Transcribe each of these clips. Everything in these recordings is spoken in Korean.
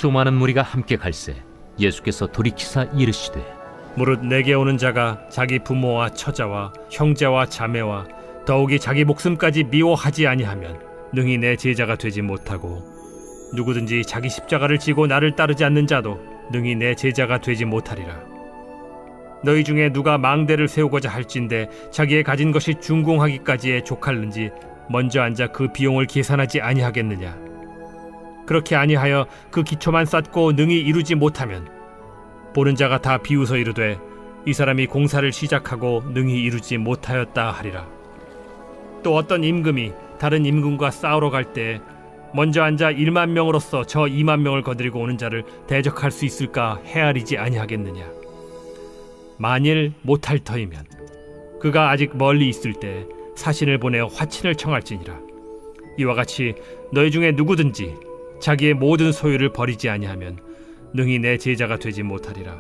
수많은 무리가 함께 갈새 예수께서 돌이키사 이르시되 무릇 내게 오는 자가 자기 부모와 처자와 형제와 자매와 더욱이 자기 목숨까지 미워하지 아니하면 능히 내 제자가 되지 못하고, 누구든지 자기 십자가를 지고 나를 따르지 않는 자도 능히 내 제자가 되지 못하리라. 너희 중에 누가 망대를 세우고자 할진대 자기의 가진 것이 준공하기까지에 족할는지 먼저 앉아 그 비용을 계산하지 아니하겠느냐. 그렇게 아니하여 그 기초만 쌓고 능히 이루지 못하면 보는 자가 다 비웃어 이르되 이 사람이 공사를 시작하고 능히 이루지 못하였다 하리라. 또 어떤 임금이 다른 임금과 싸우러 갈 때 먼저 앉아 1만 명으로서 저 2만 명을 거느리고 오는 자를 대적할 수 있을까 헤아리지 아니하겠느냐. 만일 못할 터이면 그가 아직 멀리 있을 때 사신을 보내어 화친을 청할지니라. 이와 같이 너희 중에 누구든지 자기의 모든 소유를 버리지 아니하면 능히 내 제자가 되지 못하리라.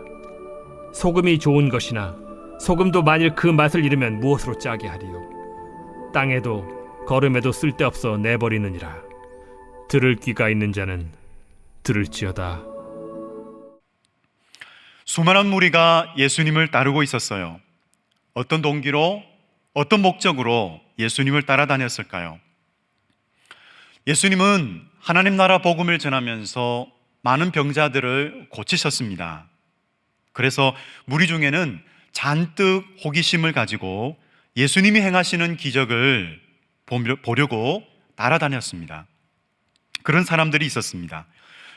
소금이 좋은 것이나 소금도 만일 그 맛을 잃으면 무엇으로 짜게 하리요. 땅에도 거름에도 쓸데없어 내버리느니라. 들을 귀가 있는 자는 들을지어다. 수많은 무리가 예수님을 따르고 있었어요. 어떤 동기로, 어떤 목적으로 예수님을 따라다녔을까요? 예수님은 하나님 나라 복음을 전하면서 많은 병자들을 고치셨습니다. 그래서 무리 중에는 잔뜩 호기심을 가지고 예수님이 행하시는 기적을 보려고 따라다녔습니다. 그런 사람들이 있었습니다.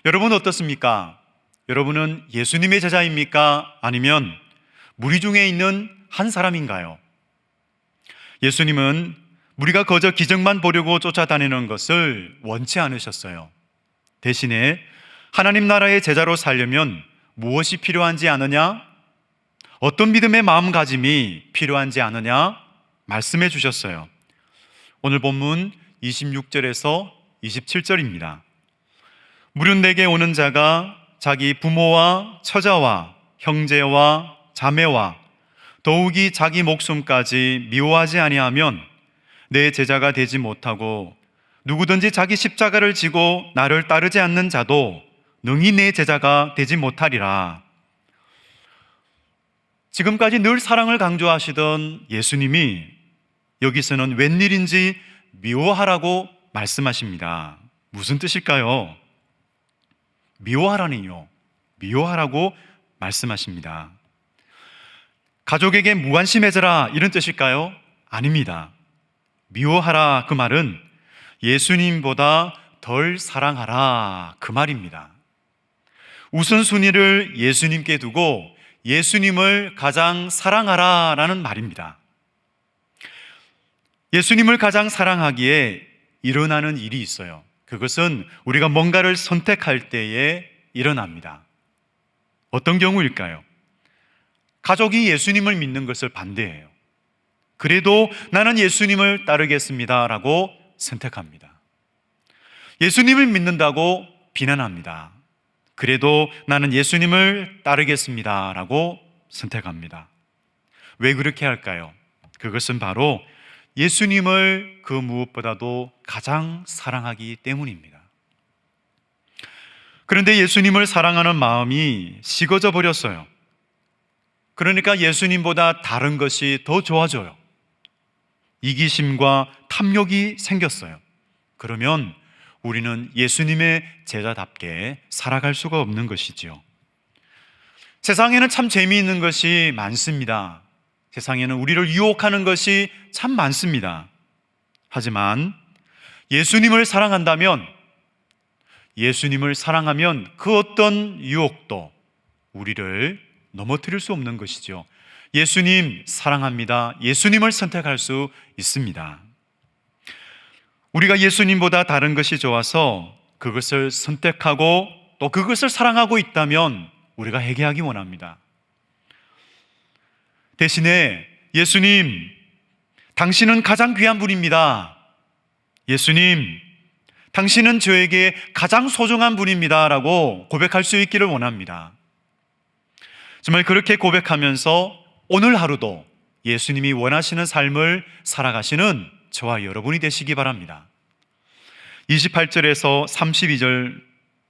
여러분 어떻습니까? 여러분은 예수님의 제자입니까? 아니면 무리 중에 있는 한 사람인가요? 예수님은 무리가 거저 기적만 보려고 쫓아다니는 것을 원치 않으셨어요. 대신에 하나님 나라의 제자로 살려면 무엇이 필요한지 아느냐? 어떤 믿음의 마음가짐이 필요한지 아느냐? 말씀해 주셨어요. 오늘 본문 26절에서 27절입니다. 무릇 내게 오는 자가 자기 부모와 처자와 형제와 자매와 더욱이 자기 목숨까지 미워하지 아니하면 내 제자가 되지 못하고, 누구든지 자기 십자가를 지고 나를 따르지 않는 자도 능히 내 제자가 되지 못하리라. 지금까지 늘 사랑을 강조하시던 예수님이 여기서는 웬일인지 미워하라고 말씀하십니다. 무슨 뜻일까요? 미워하라니요. 미워하라고 말씀하십니다. 가족에게 무관심해져라 이런 뜻일까요? 아닙니다. 미워하라 그 말은 예수님보다 덜 사랑하라 그 말입니다. 우선순위를 예수님께 두고 예수님을 가장 사랑하라 라는 말입니다. 예수님을 가장 사랑하기에 일어나는 일이 있어요. 그것은 우리가 뭔가를 선택할 때에 일어납니다. 어떤 경우일까요? 가족이 예수님을 믿는 것을 반대해요. 그래도 나는 예수님을 따르겠습니다 라고 선택합니다. 예수님을 믿는다고 비난합니다. 그래도 나는 예수님을 따르겠습니다 라고 선택합니다. 왜 그렇게 할까요? 그것은 바로 예수님을 그 무엇보다도 가장 사랑하기 때문입니다. 그런데 예수님을 사랑하는 마음이 식어져 버렸어요. 그러니까 예수님보다 다른 것이 더 좋아져요. 이기심과 탐욕이 생겼어요. 그러면 우리는 예수님의 제자답게 살아갈 수가 없는 것이지요. 세상에는 참 재미있는 것이 많습니다. 세상에는 우리를 유혹하는 것이 참 많습니다. 하지만 예수님을 사랑한다면, 예수님을 사랑하면 그 어떤 유혹도 우리를 넘어뜨릴 수 없는 것이죠. 예수님 사랑합니다. 예수님을 선택할 수 있습니다. 우리가 예수님보다 다른 것이 좋아서 그것을 선택하고 또 그것을 사랑하고 있다면 우리가 회개하기 원합니다. 대신에 예수님, 당신은 가장 귀한 분입니다. 예수님, 당신은 저에게 가장 소중한 분입니다 라고 고백할 수 있기를 원합니다. 정말 그렇게 고백하면서 오늘 하루도 예수님이 원하시는 삶을 살아가시는 저와 여러분이 되시기 바랍니다. 28절에서 32절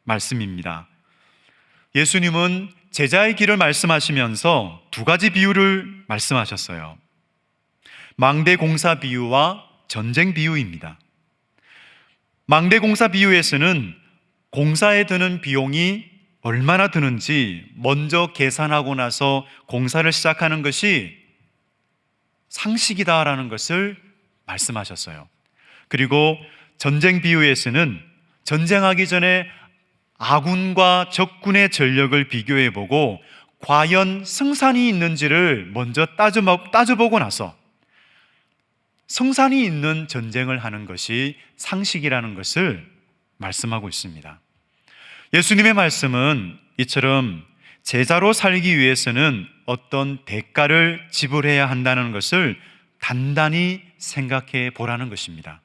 말씀입니다. 예수님은 제자의 길을 말씀하시면서 두 가지 비유를 말씀하셨어요. 망대 공사 비유와 전쟁 비유입니다. 망대 공사 비유에서는 공사에 드는 비용이 얼마나 드는지 먼저 계산하고 나서 공사를 시작하는 것이 상식이다라는 것을 말씀하셨어요. 그리고 전쟁 비유에서는 전쟁하기 전에 아군과 적군의 전력을 비교해보고 과연 승산이 있는지를 먼저 따져보고 나서 승산이 있는 전쟁을 하는 것이 상식이라는 것을 말씀하고 있습니다. 예수님의 말씀은 이처럼 제자로 살기 위해서는 어떤 대가를 지불해야 한다는 것을 단단히 생각해 보라는 것입니다.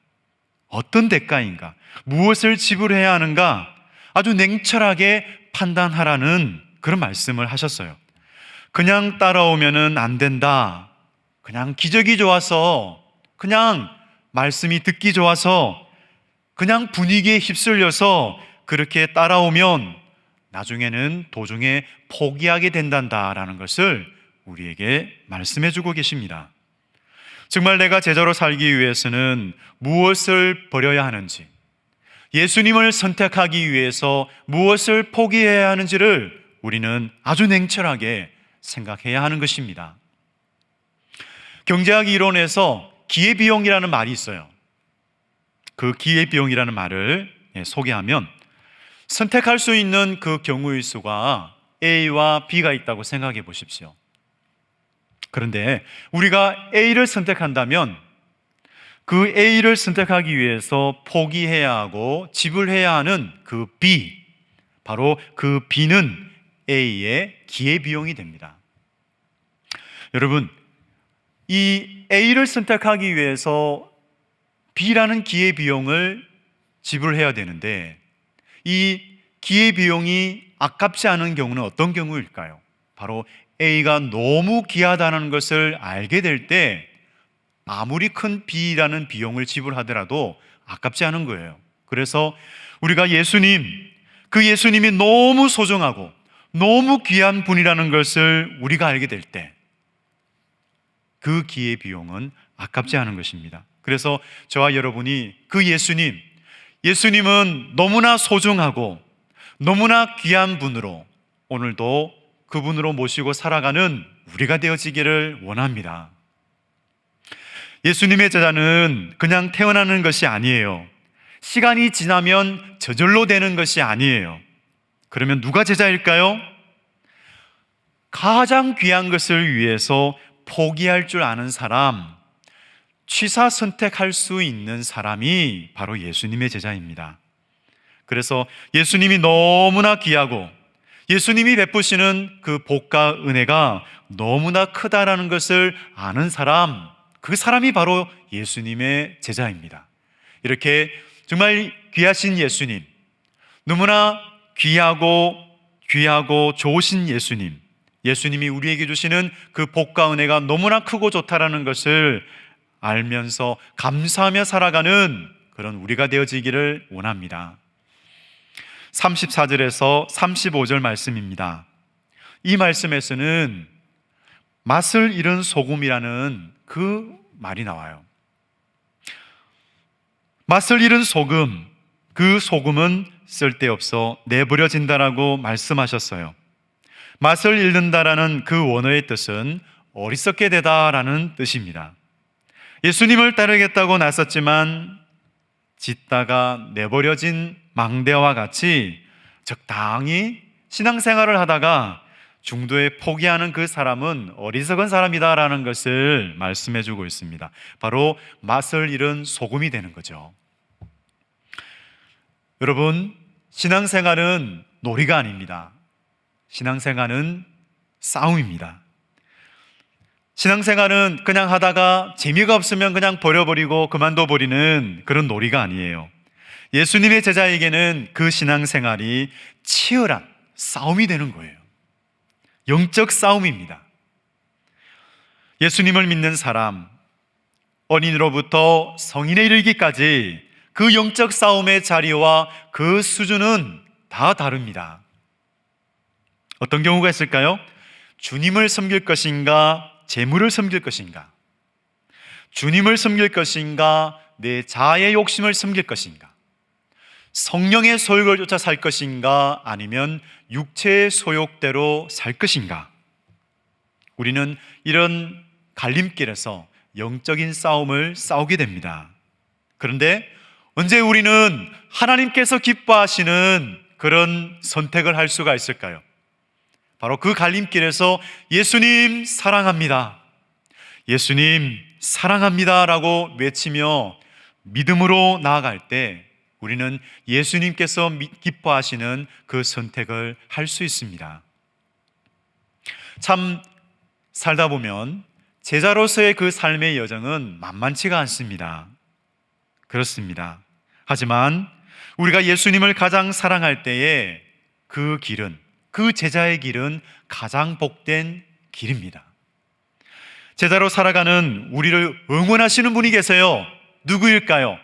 어떤 대가인가? 무엇을 지불해야 하는가? 아주 냉철하게 판단하라는 그런 말씀을 하셨어요. 그냥 따라오면은 안 된다. 그냥 기적이 좋아서, 그냥 말씀이 듣기 좋아서, 그냥 분위기에 휩쓸려서 그렇게 따라오면 나중에는 도중에 포기하게 된단다라는 것을 우리에게 말씀해 주고 계십니다. 정말 내가 제자로 살기 위해서는 무엇을 버려야 하는지, 예수님을 선택하기 위해서 무엇을 포기해야 하는지를 우리는 아주 냉철하게 생각해야 하는 것입니다. 경제학 이론에서 기회비용이라는 말이 있어요. 그 기회비용이라는 말을 소개하면 선택할 수 있는 그 경우의 수가 A와 B가 있다고 생각해 보십시오. 그런데 우리가 A를 선택한다면 그 A를 선택하기 위해서 포기해야 하고 지불해야 하는 그 B, 바로 그 B는 A의 기회비용이 됩니다. 여러분, 이 A를 선택하기 위해서 B라는 기회비용을 지불해야 되는데 이 기회비용이 아깝지 않은 경우는 어떤 경우일까요? 바로 A가 너무 귀하다는 것을 알게 될 때 아무리 큰 B라는 비용을 지불하더라도 아깝지 않은 거예요. 그래서 우리가 그 예수님이 너무 소중하고 너무 귀한 분이라는 것을 우리가 알게 될 때 그 기회비용은 아깝지 않은 것입니다. 그래서 저와 여러분이 그 예수님은 너무나 소중하고 너무나 귀한 분으로 오늘도 그분으로 모시고 살아가는 우리가 되어지기를 원합니다. 예수님의 제자는 그냥 태어나는 것이 아니에요. 시간이 지나면 저절로 되는 것이 아니에요. 그러면 누가 제자일까요? 가장 귀한 것을 위해서 포기할 줄 아는 사람, 취사 선택할 수 있는 사람이 바로 예수님의 제자입니다. 그래서 예수님이 너무나 귀하고 예수님이 베푸시는 그 복과 은혜가 너무나 크다라는 것을 아는 사람, 그 사람이 바로 예수님의 제자입니다. 이렇게 정말 귀하신 예수님, 너무나 귀하고 좋으신 예수님이 우리에게 주시는 그 복과 은혜가 너무나 크고 좋다라는 것을 알면서 감사하며 살아가는 그런 우리가 되어지기를 원합니다. 34절에서 35절 말씀입니다. 이 말씀에서는 맛을 잃은 소금이라는 그 말이 나와요. 맛을 잃은 소금, 그 소금은 쓸데없어 내버려진다라고 말씀하셨어요. 맛을 잃는다라는 그 원어의 뜻은 어리석게 되다라는 뜻입니다. 예수님을 따르겠다고 나섰지만 짓다가 내버려진 망대와 같이 적당히 신앙생활을 하다가 중도에 포기하는 그 사람은 어리석은 사람이다라는 것을 말씀해 주고 있습니다. 바로 맛을 잃은 소금이 되는 거죠. 여러분, 신앙생활은 놀이가 아닙니다. 신앙생활은 싸움입니다. 신앙생활은 그냥 하다가 재미가 없으면 그냥 버려버리고 그만둬버리는 그런 놀이가 아니에요. 예수님의 제자에게는 그 신앙생활이 치열한 싸움이 되는 거예요. 영적 싸움입니다. 예수님을 믿는 사람, 어린이로부터 성인에 이르기까지 그 영적 싸움의 자리와 그 수준은 다 다릅니다. 어떤 경우가 있을까요? 주님을 섬길 것인가, 재물을 섬길 것인가? 주님을 섬길 것인가, 내 자아의 욕심을 섬길 것인가? 성령의 소욕을 쫓아 살 것인가, 아니면 육체의 소욕대로 살 것인가? 우리는 이런 갈림길에서 영적인 싸움을 싸우게 됩니다. 그런데 언제 우리는 하나님께서 기뻐하시는 그런 선택을 할 수가 있을까요? 바로 그 갈림길에서 예수님 사랑합니다, 예수님 사랑합니다 라고 외치며 믿음으로 나아갈 때 우리는 예수님께서 기뻐하시는 그 선택을 할 수 있습니다. 참 살다 보면 제자로서의 그 삶의 여정은 만만치가 않습니다. 그렇습니다. 하지만 우리가 예수님을 가장 사랑할 때에 그 길은, 그 제자의 길은 가장 복된 길입니다. 제자로 살아가는 우리를 응원하시는 분이 계세요. 누구일까요?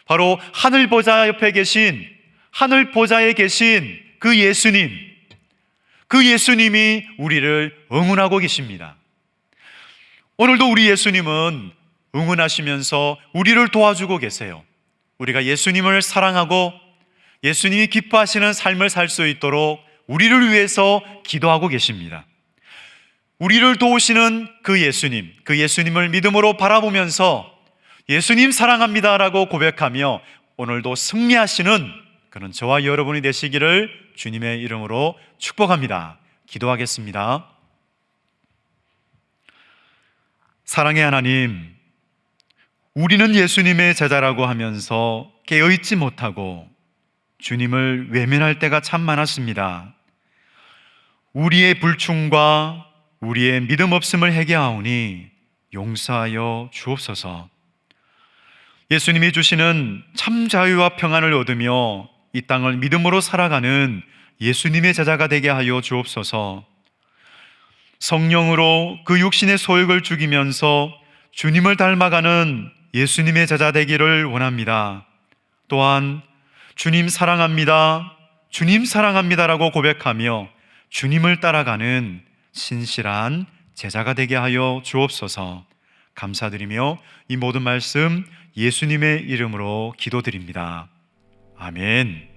바로 하늘 보좌 옆에 계신, 하늘 보좌에 계신 그 예수님, 그 예수님이 우리를 응원하고 계십니다. 오늘도 우리 예수님은 응원하시면서 우리를 도와주고 계세요. 우리가 예수님을 사랑하고 예수님이 기뻐하시는 삶을 살 수 있도록 우리를 위해서 기도하고 계십니다. 우리를 도우시는 그 예수님, 그 예수님을 믿음으로 바라보면서 예수님 사랑합니다라고 고백하며 오늘도 승리하시는 그런 저와 여러분이 되시기를 주님의 이름으로 축복합니다. 기도하겠습니다. 사랑의 하나님, 우리는 예수님의 제자라고 하면서 깨어있지 못하고 주님을 외면할 때가 참 많았습니다. 우리의 불충과 우리의 믿음 없음을 회개하오니 용서하여 주옵소서. 예수님이 주시는 참 자유와 평안을 얻으며 이 땅을 믿음으로 살아가는 예수님의 제자가 되게 하여 주옵소서. 성령으로 그 육신의 소욕을 죽이면서 주님을 닮아가는 예수님의 제자 되기를 원합니다. 또한 주님 사랑합니다, 주님 사랑합니다라고 고백하며 주님을 따라가는 신실한 제자가 되게 하여 주옵소서. 감사드리며 이 모든 말씀 예수님의 이름으로 기도드립니다. 아멘.